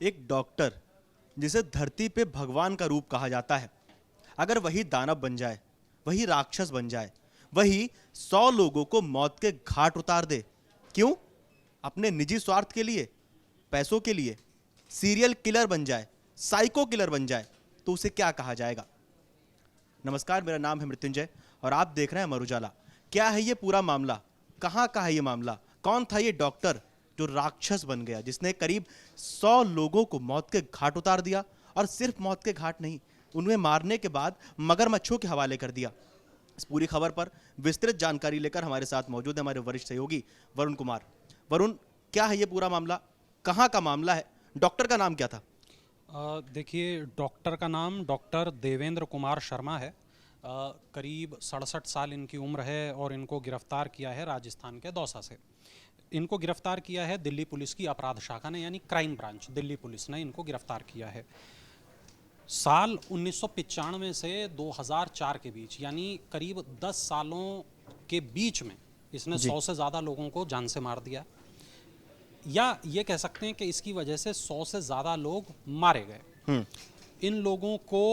एक डॉक्टर जिसे धरती पे भगवान का रूप कहा जाता है, अगर वही दानव बन जाए, वही राक्षस बन जाए, वही 100 लोगों को मौत के घाट उतार दे, क्यों? अपने निजी स्वार्थ के लिए, पैसों के लिए, सीरियल किलर बन जाए, साइको किलर बन जाए, तो उसे क्या कहा जाएगा? नमस्कार, मेरा नाम है मृत्युंजय और आप देख रहे हैं अमर उजाला। क्या है ये पूरा मामला? कहाँ का है ये मामला? कौन था ये डॉक्टर जो राक्षस बन गया, जिसने करीब 100 लोगों को मौत के घाट उतार दिया? और सिर्फ मौत के घाट नहीं, उन्हें मारने के बाद मगरमच्छों के हवाले कर दिया। इस पूरी खबर पर विस्तृत जानकारी लेकर हमारे साथ मौजूद है हमारे वरिष्ठ सहयोगी वरुण कुमार। वरुण, क्या है ये पूरा मामला? कहाँ का मामला है? डॉक्टर का नाम क्या था? देखिए, डॉक्टर का नाम डॉक्टर देवेंद्र कुमार शर्मा है। करीब 67 साल इनकी उम्र है और इनको गिरफ्तार किया है राजस्थान के दौसा से। इनको गिरफ्तार किया है दिल्ली पुलिस की अपराध शाखा ने, यानी क्राइम ब्रांच दिल्ली पुलिस ने इनको गिरफ्तार किया है। साल 1995 से 2004 के बीच, यानी करीब 10 सालों के बीच में इसने 100 से ज़्यादा लोगों को जान से मार दिया, या ये कह सकते हैं कि इसकी वजह से 100 से ज़्यादा लोग मारे गए। इन लोगों को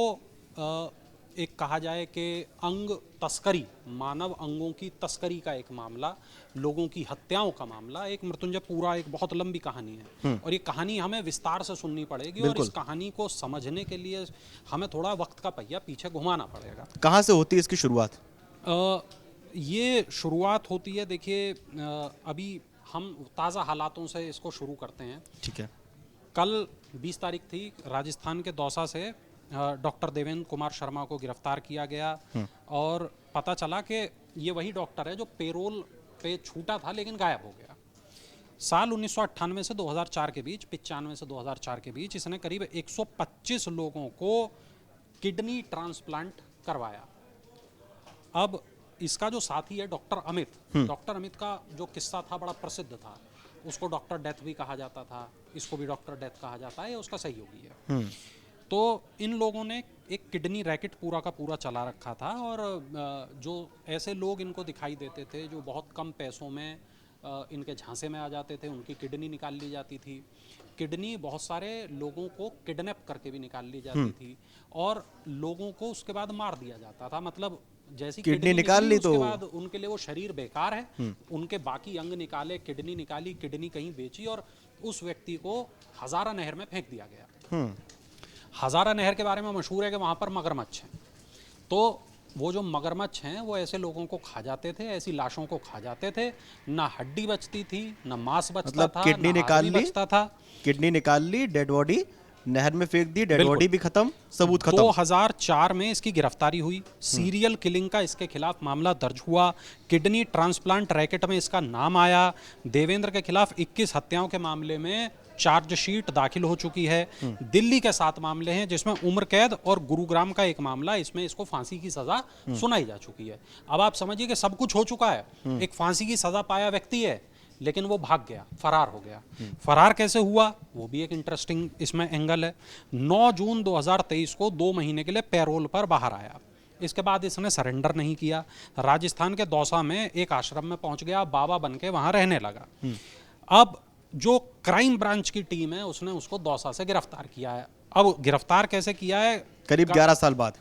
एक कहा जाए कि अंग तस्करी, मानव अंगों की तस्करी का एक मामला, लोगों की हत्याओं का मामला, एक मृत्युंजय पूरा एक बहुत लंबी कहानी है और ये कहानी हमें विस्तार से सुननी पड़ेगी और इस कहानी को समझने के लिए हमें थोड़ा वक्त का पहिया पीछे घुमाना पड़ेगा। कहाँ से होती है इसकी शुरुआत? ये शुरुआत होती है, देखिए, अभी हम ताज़ा हालातों से इसको शुरू करते हैं। ठीक है। कल 20 तारीख थी, राजस्थान के दौसा से डॉक्टर देवेंद्र कुमार शर्मा को गिरफ्तार किया गया और पता चला कि ये वही डॉक्टर है जो पेरोल पे छूटा था लेकिन गायब हो गया। साल 1998 से 2004 के बीच, 95 से 2004 के बीच इसने करीब 125 लोगों को किडनी ट्रांसप्लांट करवाया। अब इसका जो साथी है डॉक्टर अमित का जो किस्सा था बड़ा प्रसिद्ध था। उसको डॉक्टर डेथ भी कहा जाता था, इसको भी डॉक्टर डेथ कहा जाता है, ये उसका सहयोगी है। तो इन लोगों ने एक किडनी रैकेट पूरा का पूरा चला रखा था और जो ऐसे लोग इनको दिखाई देते थे जो बहुत कम पैसों में इनके झांसे में आ जाते थे, उनकी किडनी निकाल ली जाती थी। किडनी बहुत सारे लोगों को किडनैप करके भी निकाल ली जाती थी और लोगों को उसके बाद मार दिया जाता था। मतलब जैसी किडनी निकाल ली तो उसके बाद उनके लिए वो शरीर बेकार है, उनके बाकी अंग निकाले, किडनी निकाली, किडनी कहीं बेची और उस व्यक्ति को हजारा नहर में फेंक दिया गया। हजारा नहर के बारे में मशहूर है कि वहाँ पर मगरमच्छ हैं, तो वो जो मगरमच्छ हैं वो ऐसे लोगों को खा जाते थे, ऐसी लाशों को खा जाते थे। ना हड्डी बचती थी, ना मांस बचता था, किडनी निकाल ली, बचता था। किडनी निकाल ली, डेड बॉडी नहर में फेंक दी, डेड बॉडी भी खत्म, सबूत खत्म। 2004 में इसकी गिरफ्तारी हुई। सीरियल किलिंग का इसके खिलाफ मामला दर्ज हुआ। किडनी ट्रांसप्लांट रैकेट में इसका नाम आया। देवेंद्र के खिलाफ 21 हत्याओं के मामले में चार्जशीट दाखिल हो चुकी है। दिल्ली के 7 मामले हैं जिसमें उम्र कैद और गुरुग्राम का एक मामला, इसमें इसको फांसी की सजा सुनाई जा चुकी है। अब आप समझिए कि सब कुछ हो चुका है। एक फांसी की सजा पाया व्यक्ति है लेकिन वो भाग गया, फरार हो गया। फरार कैसे हुआ वो भी एक इंटरेस्टिंग इसमें एंगल है। 9 जून 2023 को 2 महीने के लिए पैरोल पर बाहर आया। इसके बाद इसने सरेंडर नहीं किया। राजस्थान के दौसा में एक आश्रम में पहुंच गया, बाबा बन के वहां रहने लगा। अब जो क्राइम ब्रांच की टीम है उसने उसको दौसा से गिरफ्तार किया है। अब गिरफ्तार कैसे किया है? करीब 11 साल बाद।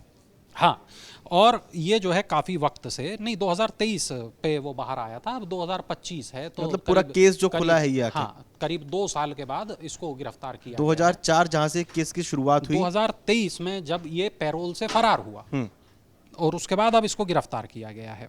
हाँ, और ये जो है काफी वक्त से नहीं, 2023 पे वो बाहर आया था, अब 2025 है, तो मतलब पूरा केस जो खुला है ये हाँ, करीब 2 साल के बाद इसको गिरफ्तार किया। 2004 जहां से केस की शुरुआत हुई, 2023 में जब ये पैरोल से फरार हुआ और उसके बाद अब इसको गिरफ्तार किया गया है।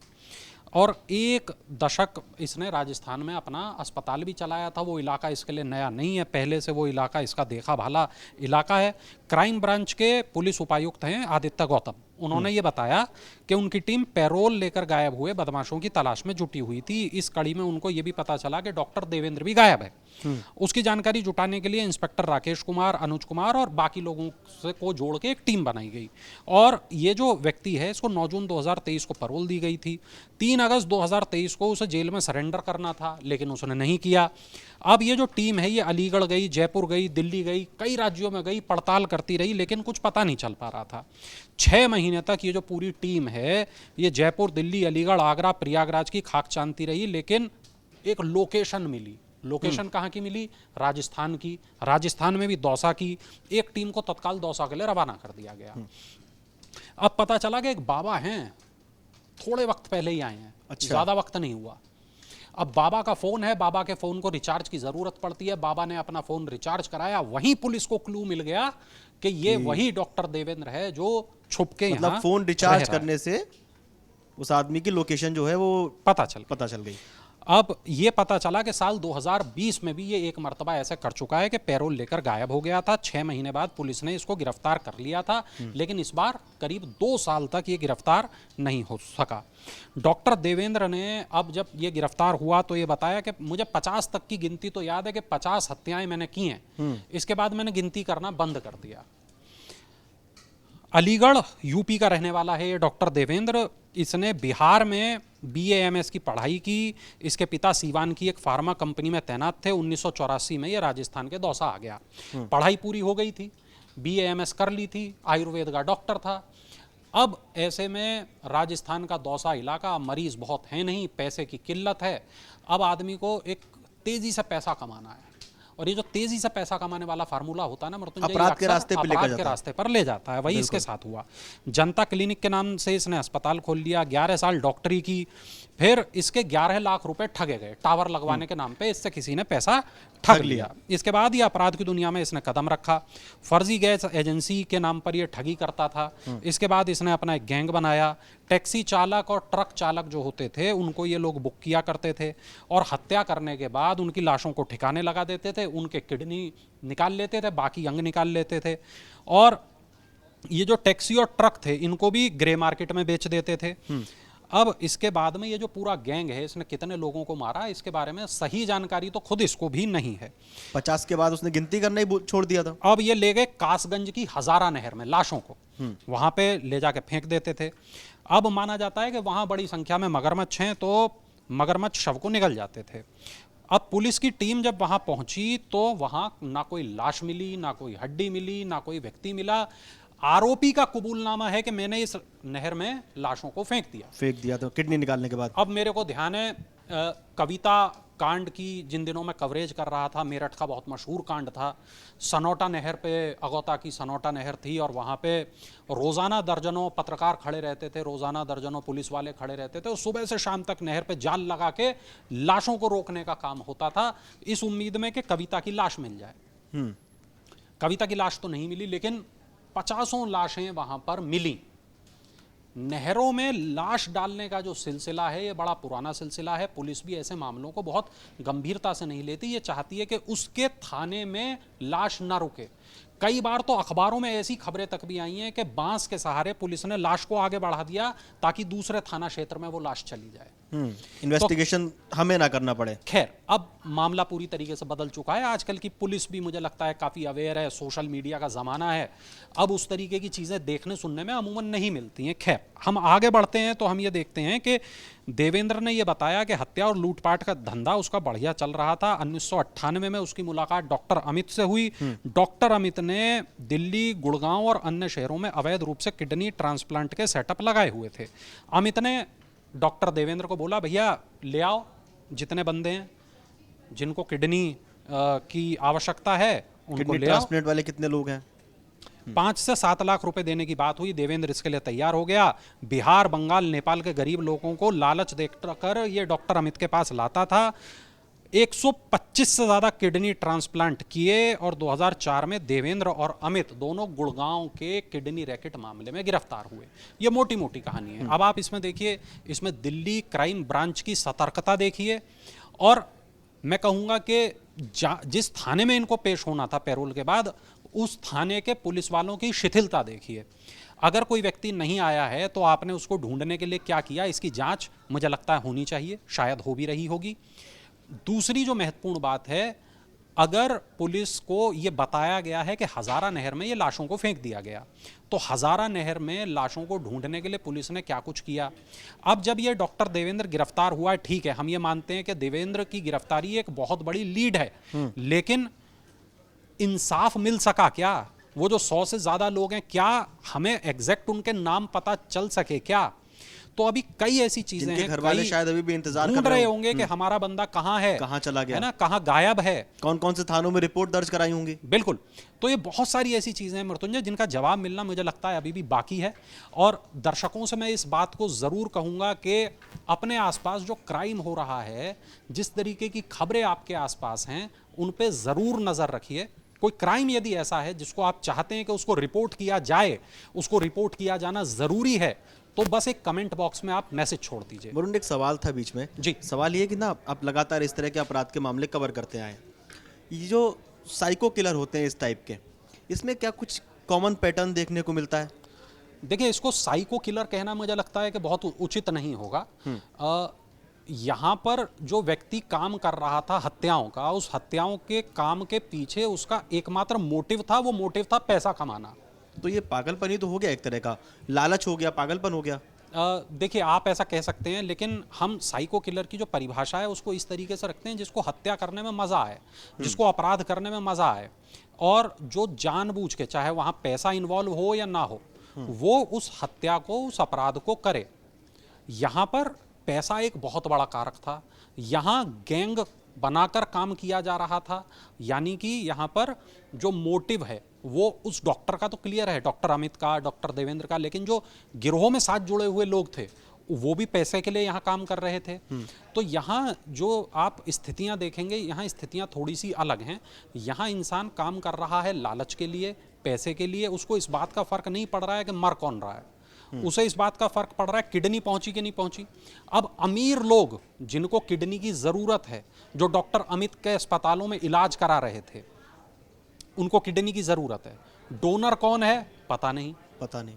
और 1 दशक इसने राजस्थान में अपना अस्पताल भी चलाया था। वो इलाका इसके लिए नया नहीं है, पहले से वो इलाका इसका देखा भाला इलाका है। क्राइम ब्रांच के पुलिस उपायुक्त हैं आदित्य गौतम। उन्होंने ये बताया कि उनकी टीम पैरोल लेकर गायब हुए बदमाशों की तलाश में जुटी हुई थी। इस कड़ी में उनको ये भी पता चला कि डॉक्टर देवेंद्र भी गायब है। उसकी जानकारी जुटाने के लिए इंस्पेक्टर राकेश कुमार, अनुज कुमार और बाकी लोगों से को जोड़ के एक टीम बनाई गई और ये जो व्यक्ति है इसको 9 जून 2023 को पैरोल दी गई थी। 3 अगस्त 2023 को उसे जेल में सरेंडर करना था लेकिन उसने नहीं किया। अब ये जो टीम है ये अलीगढ़ गई, जयपुर गई, दिल्ली गई, कई राज्यों में गई, पड़ताल करती रही लेकिन कुछ पता नहीं चल पा रहा था। 6 महीने तक ये जो पूरी टीम है ये जयपुर, दिल्ली, अलीगढ़, आगरा, प्रयागराज की खाक छानती रही लेकिन एक लोकेशन मिली लोकेशन कहाँ की मिली? राजस्थान की। राजस्थान में भी दौसा की। एक टीम को तत्काल दौसा के लिए रवाना कर दिया गया। अब पता चला कि एक बाबा हैं, थोड़े वक्त पहले ही आए हैं, अच्छा। ज्यादा वक्त नहीं हुआ। अब बाबा का फोन है, बाबा के फोन को रिचार्ज की जरूरत पड़ती है, बाबा ने अपना फोन रिचार्ज कराया, वहीं पुलिस को क्लू मिल गया कि ये वही डॉक्टर देवेंद्र है जो छुप के मतलब यहाँ फोन रिचार्ज रह रहा है। करने से उस आदमी की लोकेशन जो है वो पता चल गई। अब ये पता चला कि साल 2020 में भी ये एक मर्तबा ऐसे कर चुका है कि पैरोल लेकर गायब हो गया था। 6 महीने बाद पुलिस ने इसको गिरफ्तार कर लिया था, लेकिन इस बार करीब 2 साल तक ये गिरफ्तार नहीं हो सका। डॉक्टर देवेंद्र ने अब जब ये गिरफ्तार हुआ तो ये बताया कि मुझे 50 तक की गिनती तो याद है कि 50 हत्याएं मैंने की हैं, इसके बाद मैंने गिनती करना बंद कर दिया। अलीगढ़ यूपी का रहने वाला है ये डॉक्टर देवेंद्र। इसने बिहार में BAMS की पढ़ाई की। इसके पिता सीवान की एक फार्मा कंपनी में तैनात थे। 1984 में ये राजस्थान के दौसा आ गया। पढ़ाई पूरी हो गई थी, BAMS कर ली थी, आयुर्वेद का डॉक्टर था। अब ऐसे में राजस्थान का दौसा इलाका, मरीज बहुत हैं नहीं, पैसे की किल्लत है। अब आदमी को एक तेजी से पैसा कमाना है, और ये जो तेजी से पैसा कमाने वाला फार्मूला होता है ना मृत्युंजय, अपराध के रास्ते पे लेकर अपराध जाता के है। रास्ते पर ले जाता है। वही इसके साथ हुआ। जनता क्लिनिक के नाम से इसने अस्पताल खोल लिया, 11 साल डॉक्टरी की, फिर इसके 11 लाख रुपए ठगे गए टावर लगवाने के नाम पे। इससे किसी ने पैसा ठग लिया। इसके बाद ये अपराध की दुनिया में इसने कदम रखा। फर्जी गैस एजेंसी के नाम पर ये ठगी करता था। इसके बाद इसने अपना एक गैंग बनाया। टैक्सी चालक और ट्रक चालक जो होते थे उनको ये लोग बुक किया करते थे, और हत्या करने के बाद उनकी लाशों को ठिकाने लगा देते थे, उनके किडनी निकाल लेते थे, बाकी अंग निकाल लेते थे। और ये जो टैक्सी और ट्रक थे इनको भी ग्रे मार्केट में बेच देते थे। अब इसके बाद में ये जो पूरा गैंग है, इसने कितने लोगों को मारा इसके बारे में सही जानकारी तो खुद इसको भी नहीं है। 50 के बाद उसने गिनती करना ही छोड़ दिया था। अब ये ले गए कासगंज की हजारा नहर में लाशों को, वहां पे ले जाके फेंक देते थे। अब माना जाता है कि वहां बड़ी संख्या में मगरमच्छ हैं, तो मगरमच्छ शव को निगल जाते थे। अब पुलिस की टीम जब वहां पहुंची तो वहां ना कोई लाश मिली, ना कोई हड्डी मिली, ना कोई व्यक्ति मिला। आरोपी का कबूलनामा है कि मैंने इस नहर में लाशों को फेंक दिया तो किडनी निकालने के बाद। अब मेरे को ध्यान है कविता कांड की जिन दिनों में कवरेज कर रहा था, मेरठ का बहुत मशहूर कांड था। सनोटा नहर पे, अगौता की सनोटा नहर थी, और वहाँ पे रोज़ाना दर्जनों पत्रकार खड़े रहते थे, रोज़ाना दर्जनों पुलिस वाले खड़े रहते थे, और सुबह से शाम तक नहर पे जाल लगा के लाशों को रोकने का काम होता था, इस उम्मीद में कि कविता की लाश मिल जाए। कविता की लाश तो नहीं मिली, लेकिन 50 लाशें वहाँ पर मिली। नहरों में लाश डालने का जो सिलसिला है ये बड़ा पुराना सिलसिला है। पुलिस भी ऐसे मामलों को बहुत गंभीरता से नहीं लेती। ये चाहती है कि उसके थाने में लाश ना रुके। कई बार तो अखबारों में ऐसी खबरें तक भी आई हैं कि बांस के सहारे पुलिस ने लाश को आगे बढ़ा दिया ताकि दूसरे थाना क्षेत्र में वो लाश चली जाए, इन्वेस्टिगेशन हमें ना करना पड़े। खैर, अब मामला पूरी तरीके से बदल चुका है। आजकल की पुलिस भी मुझे लगता है काफ़ी अवेयर है, सोशल मीडिया का ज़माना है। अब उस तरीके की चीज़ें देखने सुनने में अमूमन नहीं मिलती हैं। खैर, हम आगे बढ़ते हैं तो हम ये देखते हैं कि देवेंद्र ने ये बताया कि हत्या और लूटपाट का धंधा उसका बढ़िया चल रहा था। 1998 में उसकी मुलाकात डॉक्टर अमित से हुई। डॉक्टर अमित ने दिल्ली, गुड़गांव और अन्य शहरों में अवैध रूप से किडनी ट्रांसप्लांट के सेटअप लगाए हुए थे। अमित ने डॉक्टर देवेंद्र को बोला, भैया ले आओ जितने बंदे हैं जिनको किडनी की आवश्यकता है उनको किडनी ले आओ। ट्रांसप्लांट वाले कितने लोग हैं? 5 से 7 लाख रुपए देने की बात हुई। देवेंद्र इसके लिए तैयार हो गया। बिहार, बंगाल, नेपाल के गरीब लोगों को लालच देकर ये डॉक्टर अमित के पास लाता था। 125 से ज़्यादा किडनी ट्रांसप्लांट किए, और 2004 में देवेंद्र और अमित दोनों गुड़गांव के किडनी रैकेट मामले में गिरफ्तार हुए। ये मोटी मोटी कहानी है। अब आप इसमें देखिए, इसमें दिल्ली क्राइम ब्रांच की सतर्कता देखिए, और मैं कहूँगा कि जिस थाने में इनको पेश होना था पैरोल के बाद, उस थाने के पुलिस वालों की शिथिलता देखिए। अगर कोई व्यक्ति नहीं आया है तो आपने उसको ढूंढने के लिए क्या किया, इसकी जांच मुझे लगता है होनी चाहिए, शायद हो भी रही होगी। दूसरी जो महत्वपूर्ण बात है, अगर पुलिस को ये बताया गया है कि हजारा नहर में ये लाशों को फेंक दिया गया, तो हजारा नहर में लाशों को ढूंढने के लिए पुलिस ने क्या कुछ किया। अब जब ये डॉक्टर देवेंद्र गिरफ्तार हुआ है, ठीक है, हम ये मानते हैं कि देवेंद्र की गिरफ्तारी एक बहुत बड़ी लीड है, लेकिन इंसाफ मिल सका क्या? वो जो 100 से ज्यादा लोग हैं, क्या हमें एग्जैक्ट उनके नाम पता चल सके क्या? तो अभी कई ऐसी चीजें जिनके हैं, घर वाले कई शायद अभी भी इंतजार कर ढूंढ रहे रहे हों। होंगे कि हमारा बंदा कहाँ है, कहाँ चला है गया, ना, कहाँ गायब है। कौन कौन से थानों में रिपोर्ट दर्ज कराई होंगी। बिल्कुल। तो ये बहुत सारी ऐसी चीज़ें हैं मृत्युंजय, जिनका जवाब मिलना मुझे लगता है अभी भी बाकी है। और दर्शकों से मैं इस बात को ज़रूर कहूँगा कि अपने आसपास जो क्राइम हो रहा है, जिस तरीके की खबरें आपके आसपास हैं, उन पे ज़रूर नज़र रखिए। कोई क्राइम यदि ऐसा है जिसको आप चाहते हैं कि उसको रिपोर्ट किया जाए, उसको रिपोर्ट किया जाना ज़रूरी है, तो बस एक कमेंट बॉक्स में आप मैसेज छोड़ दीजिए। वरुण, एक सवाल था बीच में। जी। सवाल ये कि ना आप लगातार इस तरह के अपराध के मामले कवर करते आए हैं। ये जो साइको किलर होते हैं इस टाइप के, इसमें क्या कुछ कॉमन पैटर्न देखने को मिलता है? देखिए, इसको साइको किलर कहना मुझे लगता है कि बहुत उचित नहीं होगा। यहाँ पर जो व्यक्ति काम कर रहा था हत्याओं का, उस हत्याओं के काम के पीछे उसका एकमात्र मोटिव था, वो मोटिव था पैसा कमाना। तो ये पागलपन ही तो हो गया, एक तरह का लालच हो गया, पागलपन हो गया। देखिए, आप ऐसा कह सकते हैं, लेकिन हम साइको किलर की जो परिभाषा है उसको इस तरीके से रखते हैं जिसको हत्या करने में मजा आए, जिसको अपराध करने में मजा आए, और जो जानबूझ के, चाहे वहां पैसा इन्वॉल्व हो या ना हो, वो उस हत्या को, उस अपराध को करे। यहाँ पर पैसा एक बहुत बड़ा कारक था। यहाँ गैंग बनाकर काम किया जा रहा था, यानी कि यहाँ पर जो मोटिव है वो उस डॉक्टर का तो क्लियर है, डॉक्टर अमित का, डॉक्टर देवेंद्र का, लेकिन जो गिरोह में साथ जुड़े हुए लोग थे वो भी पैसे के लिए यहाँ काम कर रहे थे। तो यहाँ जो आप स्थितियाँ देखेंगे, यहाँ स्थितियाँ थोड़ी सी अलग हैं। यहाँ इंसान काम कर रहा है लालच के लिए, पैसे के लिए। उसको इस बात का फर्क नहीं पड़ रहा है कि मर कौन रहा है, उसे इस बात का फर्क पड़ रहा है किडनी पहुंची कि नहीं पहुंची। अब अमीर लोग जिनको किडनी की जरूरत है, जो डॉक्टर अमित के अस्पतालों में इलाज करा रहे थे, उनको किडनी की जरूरत है। डोनर कौन है पता नहीं, पता नहीं।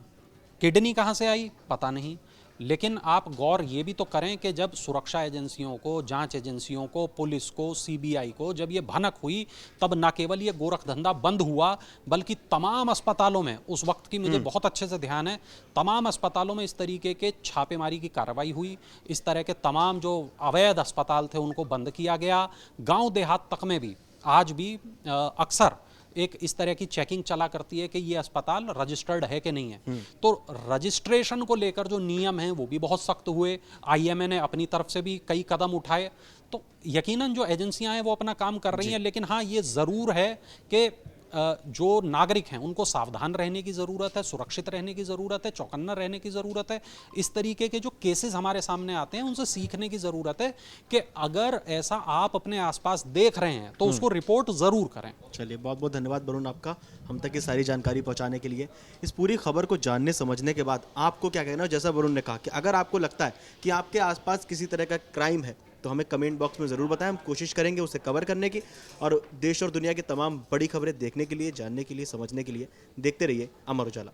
किडनी कहां से आई पता नहीं। लेकिन आप गौर ये भी तो करें कि जब सुरक्षा एजेंसियों को, जांच एजेंसियों को, पुलिस को, सीबीआई को जब ये भनक हुई, तब न केवल ये गोरख धंधा बंद हुआ, बल्कि तमाम अस्पतालों में, उस वक्त की मुझे बहुत अच्छे से ध्यान है, तमाम अस्पतालों में इस तरीके के छापेमारी की कार्रवाई हुई। इस तरह के तमाम जो अवैध अस्पताल थे उनको बंद किया गया। गाँव देहात तक में भी आज भी अक्सर एक इस तरह की चेकिंग चला करती है कि ये अस्पताल रजिस्टर्ड है कि नहीं है। तो रजिस्ट्रेशन को लेकर जो नियम हैं वो भी बहुत सख्त हुए। आईएमए ने अपनी तरफ से भी कई कदम उठाए। तो यकीनन जो एजेंसियां हैं वो अपना काम कर रही हैं, लेकिन हाँ, ये ज़रूर है कि जो नागरिक हैं उनको सावधान रहने की ज़रूरत है, सुरक्षित रहने की ज़रूरत है, चौकन्ना रहने की ज़रूरत है। इस तरीके के जो केसेस हमारे सामने आते हैं उनसे सीखने की ज़रूरत है कि अगर ऐसा आप अपने आसपास देख रहे हैं तो उसको रिपोर्ट ज़रूर करें। चलिए, बहुत बहुत धन्यवाद वरुण आपका, हम तक ये सारी जानकारी पहुंचाने के लिए। इस पूरी खबर को जानने समझने के बाद आपको क्या कहना है? जैसा वरुण ने कहा कि अगर आपको लगता है कि आपके आसपास किसी तरह का क्राइम है तो हमें कमेंट बॉक्स में ज़रूर बताएं, हम कोशिश करेंगे उसे कवर करने की। और देश और दुनिया की तमाम बड़ी खबरें देखने के लिए, जानने के लिए, समझने के लिए देखते रहिए अमर उजाला।